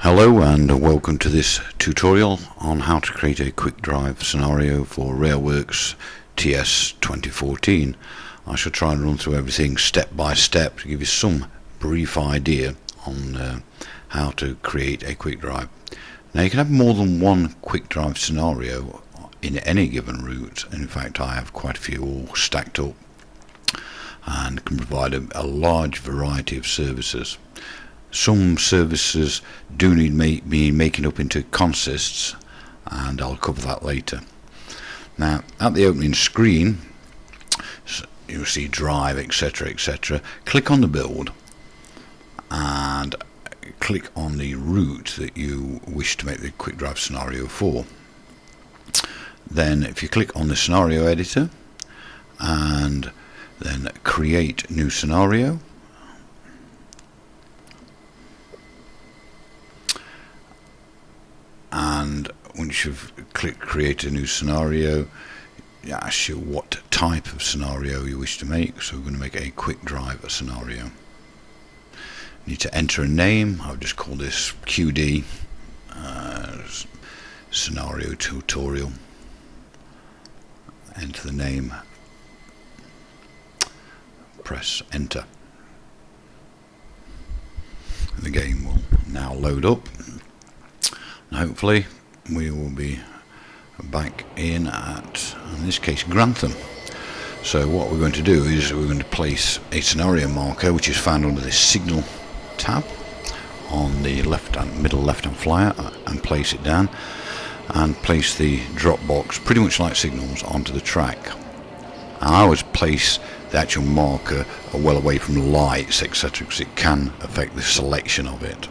Hello and welcome to this tutorial on how to create a quick drive scenario for Railworks TS 2014. I shall try and run through everything step by step to give you some brief idea on how to create a quick drive. Now you can have more than one quick drive scenario in any given route. In fact, I have quite a few all stacked up and can provide a large variety of services. Some services do need making up into consists, and I'll cover that later. Now at the opening screen you'll see drive, etc, etc. Click on the build and click on the route that you wish to make the quick drive scenario for. Then if you click on the scenario editor and then create new scenario, and once you've clicked create a new scenario, it asks you what type of scenario you wish to make. So we're going to make a quick drive scenario. You need to enter a name. I'll just call this QD scenario tutorial. Enter the name, press enter. The game will now load up. Hopefully we will be back in this case, Grantham. So what we're going to do is we're going to place a scenario marker, which is found under the signal tab on the middle left hand flyer, and place it down and place the drop box pretty much like signals onto the track. And I always place the actual marker well away from the lights, etc, because it can affect the selection of it.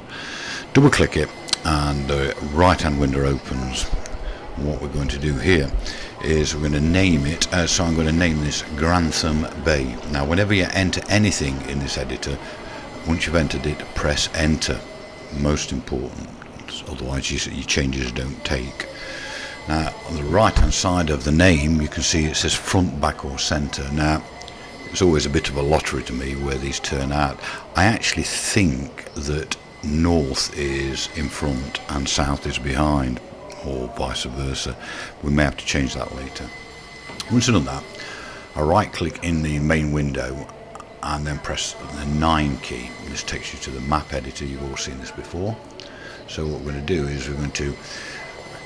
Double click it and the right hand window opens. What we're going to do here is we're going to name it, so I'm going to name this Grantham Bay. Now whenever you enter anything in this editor, once you've entered it, press enter. Most important, otherwise your changes don't take. Now on the right hand side of the name you can see it says front, back or centre. Now it's always a bit of a lottery to me where these turn out. I actually think that north is in front and south is behind, or vice versa. We may have to change that later. Once I've done that, I right click in the main window and then press the 9 key. This takes you to the map editor. You've all seen this before. So what we're going to do is we're going to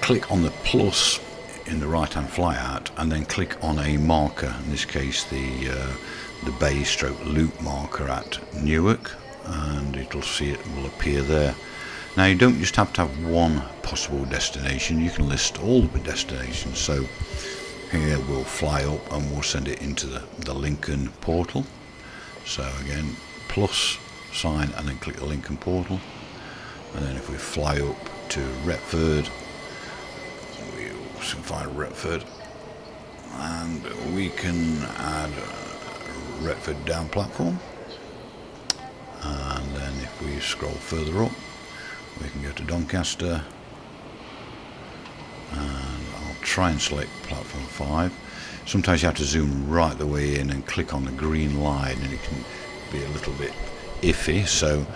click on the plus in the right hand flyout and then click on a marker, in this case the bay stroke loop marker at Newark, and it will appear there. Now you don't just have to have one possible destination, you can list all the destinations. So here we'll fly up and we'll send it into the Lincoln portal. So again, plus sign and then click the Lincoln portal, and then if we fly up to Retford, we'll find Retford and we can add Retford down platform. And then if we scroll further up, we can go to Doncaster, and I'll try and select platform 5. Sometimes you have to zoom right the way in and click on the green line, and it can be a little bit iffy, so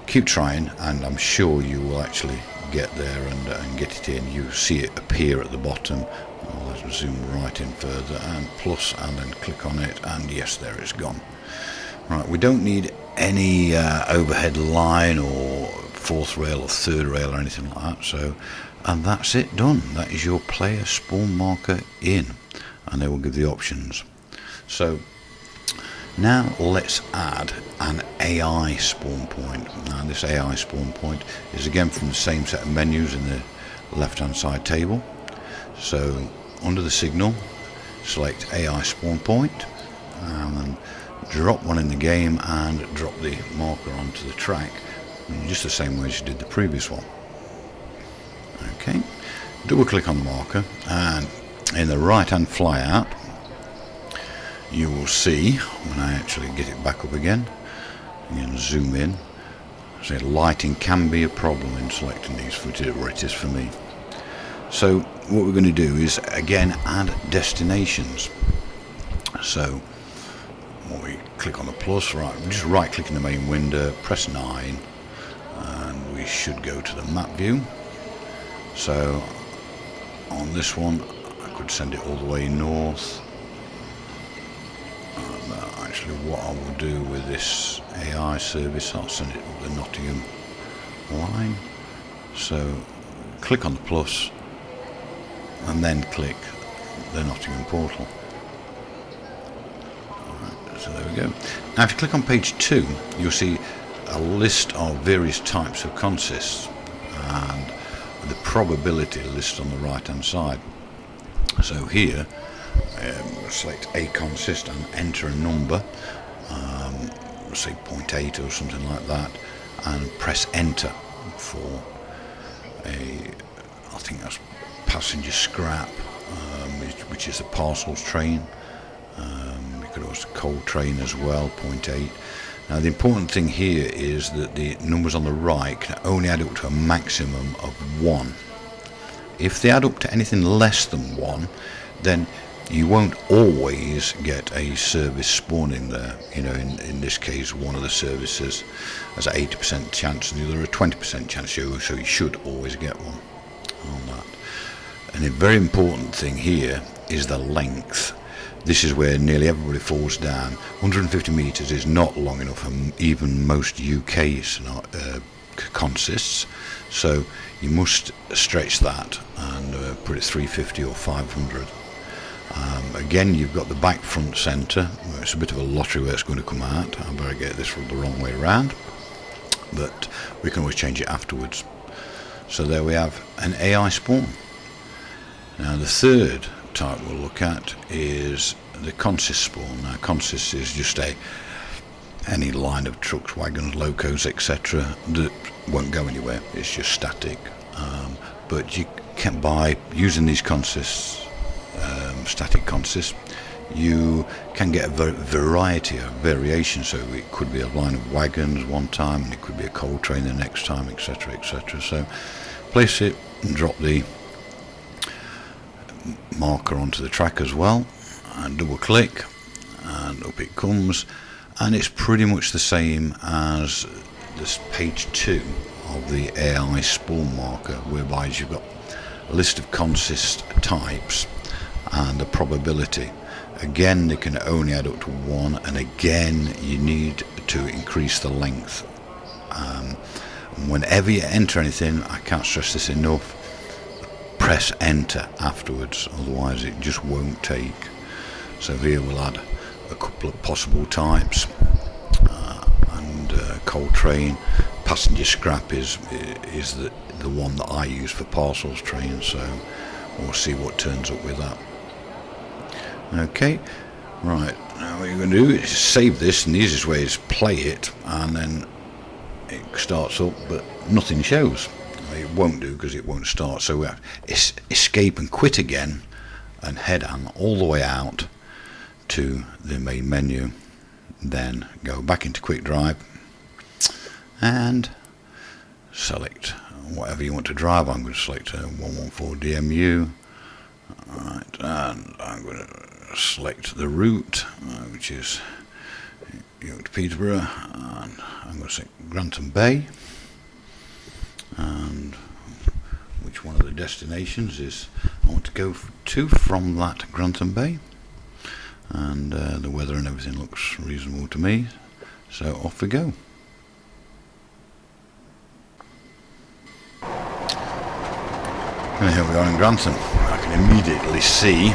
keep trying and I'm sure you will actually get there and get it in. You see it appear at the bottom. I'll zoom right in further and plus, and then click on it, and yes, there it's gone. Right, we don't need any overhead line or fourth rail or third rail or anything like that. So, and that's it, done. That is your player spawn marker in, and they will give the options. So now let's add an AI spawn point. Now this AI spawn point is again from the same set of menus in the left hand side table. So under the signal, select AI spawn point, and then drop one in the game and drop the marker onto the track in just the same way as you did the previous one. Okay, double click on the marker, and in the right hand flyout you will see, when I actually get it back up again, you can zoom in, so lighting can be a problem in selecting these, where it is for me. So what we're going to do is again add destinations. So when we click on the plus, just right click in the main window, press 9, and we should go to the map view. So on this one I could send it all the way north. Actually, what I will do with this AI service, I'll send it up the Nottingham line. So click on the plus and then click the Nottingham portal. Alright, so there we go. Now if you click on page 2, you'll see a list of various types of consists and the probability list on the right hand side. So here select a consist and enter a number, say 0.8 or something like that, and press enter for I think that's passenger scrap, which is the parcels train. You could also coal train as well, 0.8. Now the important thing here is that the numbers on the right can only add up to a maximum of 1. If they add up to anything less than 1, then you won't always get a service spawning there. You know, in this case, one of the services has an 80% chance and the other a 20% chance, so you should always get one on that. And a very important thing here is the length. This is where nearly everybody falls down. 150 meters is not long enough for even most UK consists, so you must stretch that and put it 350 or 500. Again, you've got the back, front, centre. It's a bit of a lottery where it's going to come out. I better get this the wrong way around, but we can always change it afterwards. So there we have an AI spawn. Now the third type we'll look at is the consist spawn. Now consist is just any line of trucks, wagons, locos, etc. that won't go anywhere. It's just static. But you can, by using these consists, static consists, you can get a variety of variations. So it could be a line of wagons one time, and it could be a coal train the next time, etc., etc. So place it and drop the marker onto the track as well, and double click, and up it comes, and it's pretty much the same as this page 2 of the AI spawn marker, whereby you've got a list of consist types and the probability. Again, they can only add up to 1, and again you need to increase the length. Whenever you enter anything, I can't stress this enough, press enter afterwards, otherwise it just won't take. So here we'll add a couple of possible types, and coal train. Passenger scrap is the one that I use for parcels train, so we'll see what turns up with that. Okay, right, now what you're going to do is save this, and the easiest way is play it, and then it starts up but nothing shows. It won't do because it won't start, so we have to escape and quit again and head on all the way out to the main menu, then go back into quick drive and select whatever you want to drive. I'm going to select a 114 DMU. Alright, and I'm going to select the route, which is York to Peterborough, and I'm going to select Grantham Bay, and which one of the destinations is I want to go to from that Grantham Bay, and the weather and everything looks reasonable to me, so off we go. And here we are in Grantham. I can immediately see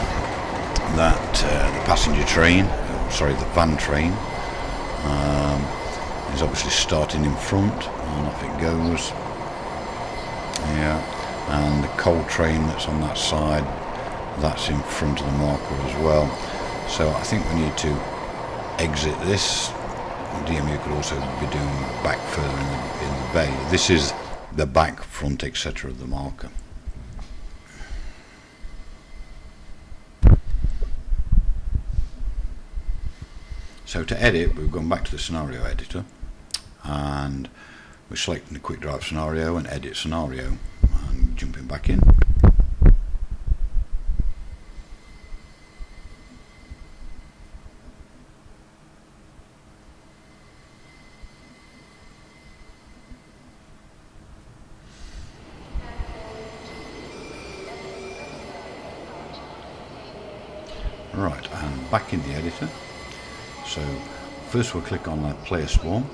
that the passenger train, the van train, is obviously starting in front, and off it goes. Yeah, and the coal train that's on that side, that's in front of the marker as well. So I think we need to exit this. DMU could also be doing back further in the bay. This is the back, front, etc. of the marker. So to edit, we've gone back to the scenario editor, and we're selecting the quick drive scenario and edit scenario, and jumping back in. Right, and back in the editor. So first we'll click on that player spawn,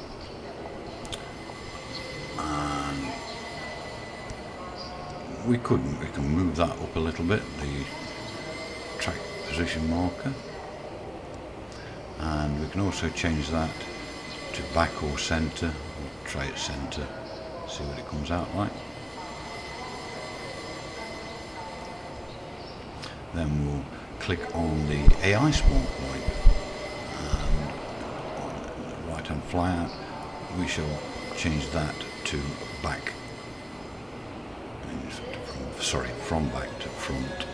and we can move that up a little bit, the track position marker, and we can also change that to back or center. We'll try it center, see what it comes out like. Then we'll click on the AI spawn point, and on the right hand flyout we shall change that to back, from back to front.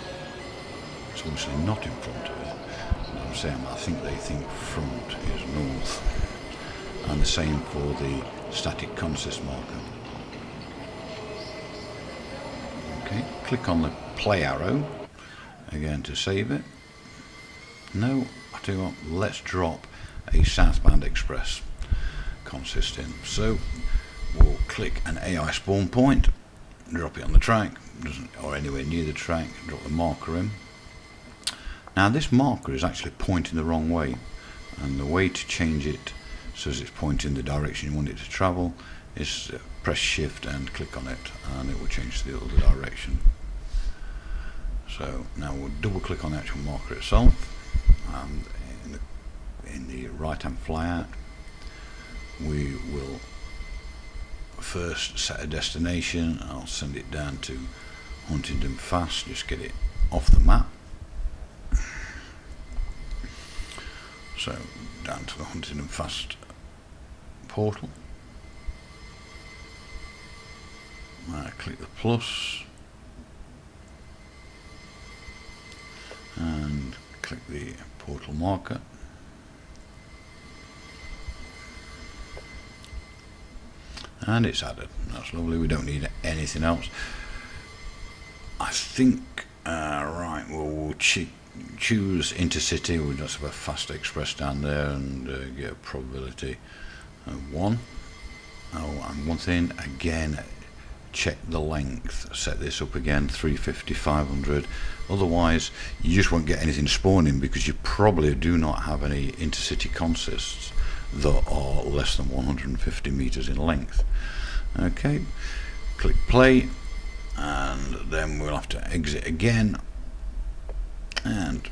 It's obviously not in front of it. I'm saying I think they think front is north, and the same for the static consist marker. Okay, click on the play arrow again to save it. No, I tell you what, let's drop a southbound express consist in. So we'll click an AI spawn point, drop it on the track, or anywhere near the track, drop the marker in. Now this marker is actually pointing the wrong way, and the way to change it so as it's pointing the direction you want it to travel is press shift and click on it, and it will change to the other direction. So now we'll double click on the actual marker itself, and in the right hand flyout we will first set a destination. I'll send it down to Huntingdon Fast, just get it off the map. So down to the Huntingdon Fast portal. Click the plus and click the portal marker. And it's added. That's lovely. We don't need anything else. I think right, we'll choose intercity. We'll just have a fast express down there and get a probability of 1. Oh, and one thing again, check the length. Set this up again, 350, 500. Otherwise you just won't get anything spawning, because you probably do not have any intercity consists that are less than 150 meters in length. Okay, click play, and then we'll have to exit again and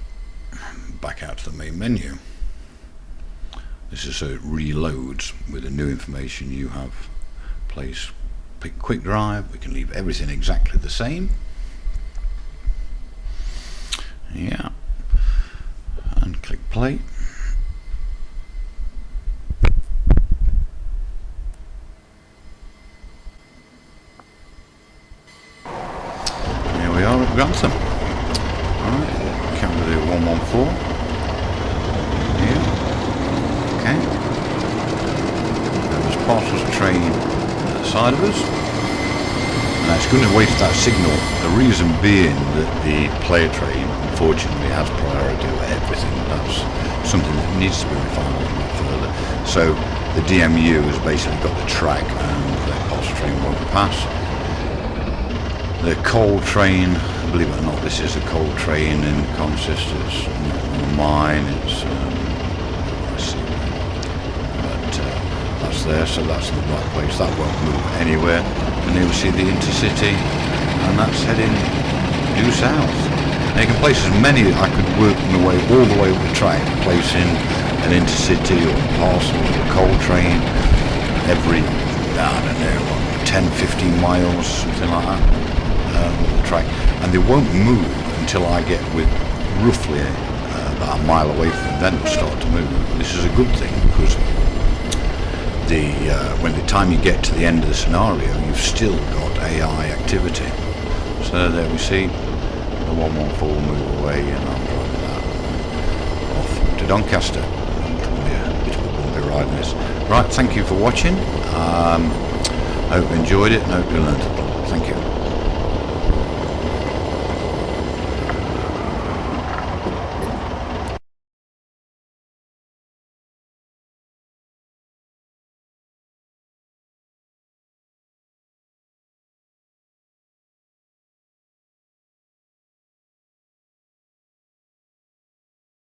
back out to the main menu. This is so it reloads with the new information you have placed. Pick quick drive. We can leave everything exactly the same. Yeah, and click play. Here we are at Grantham. Alright, camera the 114. Here. Okay. There's parcels train at the side of us. Now it's going to waste that signal. The reason being that the player train unfortunately has priority over everything. That's something that needs to be refined a little bit further. So the DMU has basically got the track and the parcel train won't pass. The coal train, believe it or not, this is a coal train in consist. It's not mine, it's let's see, but that's there, so that's in the right place. That won't move anywhere. And you'll see the intercity, and that's heading due south. Now you can place as many. I could work my way all the way up the track, placing an intercity or a parcel or a coal train every, I don't know, 10-15 miles, something like that. The track, and they won't move until I get with roughly about a mile away from them, then they'll start to move. This is a good thing, because when the time you get to the end of the scenario, you've still got AI activity. So there we see the 114 move away, and I'm driving that off to Doncaster. It'll be a bit of a bumpy ride in this. Right, thank you for watching. I hope you enjoyed it, and hope you learned a lot. Thank you.